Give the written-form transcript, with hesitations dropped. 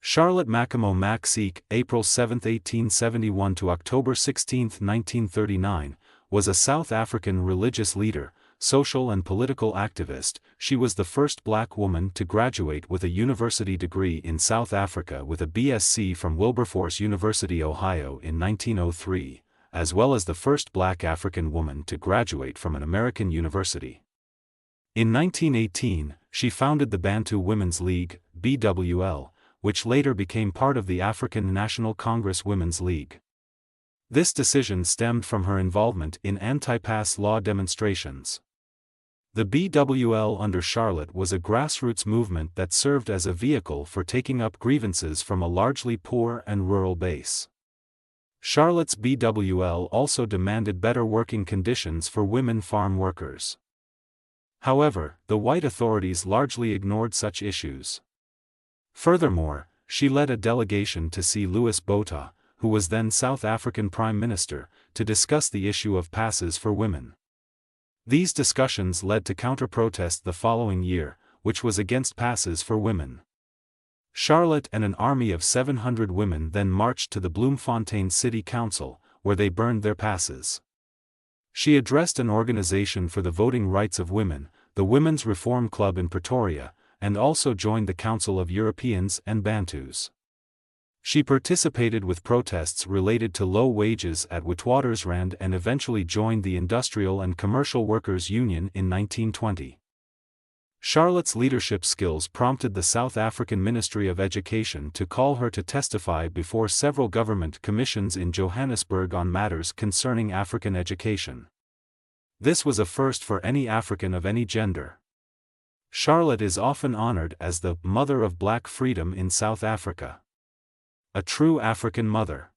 Charlotte Makgomo Maxeke, April 7, 1871 to October 16, 1939, was a South African religious leader, social and political activist. She was the first black woman to graduate with a university degree in South Africa with a BSc from Wilberforce University, Ohio in 1903, as well as the first black African woman to graduate from an American university. In 1918, she founded the Bantu Women's League, BWL, which later became part of the African National Congress Women's League. This decision stemmed from her involvement in anti-pass law demonstrations. The BWL under Charlotte was a grassroots movement that served as a vehicle for taking up grievances from a largely poor and rural base. Charlotte's BWL also demanded better working conditions for women farm workers. However, the white authorities largely ignored such issues. Furthermore, she led a delegation to see Louis Botha, who was then South African Prime Minister, to discuss the issue of passes for women. These discussions led to counter-protest the following year, which was against passes for women. Charlotte and an army of 700 women then marched to the Bloemfontein City Council, where they burned their passes. She addressed an organization for the voting rights of women, the Women's Reform Club in Pretoria, and also joined the Council of Europeans and Bantus. She participated with protests related to low wages at Witwatersrand and eventually joined the Industrial and Commercial Workers' Union in 1920. Charlotte's leadership skills prompted the South African Ministry of Education to call her to testify before several government commissions in Johannesburg on matters concerning African education. This was a first for any African of any gender. Charlotte is often honored as the mother of black freedom in South Africa. A true African mother.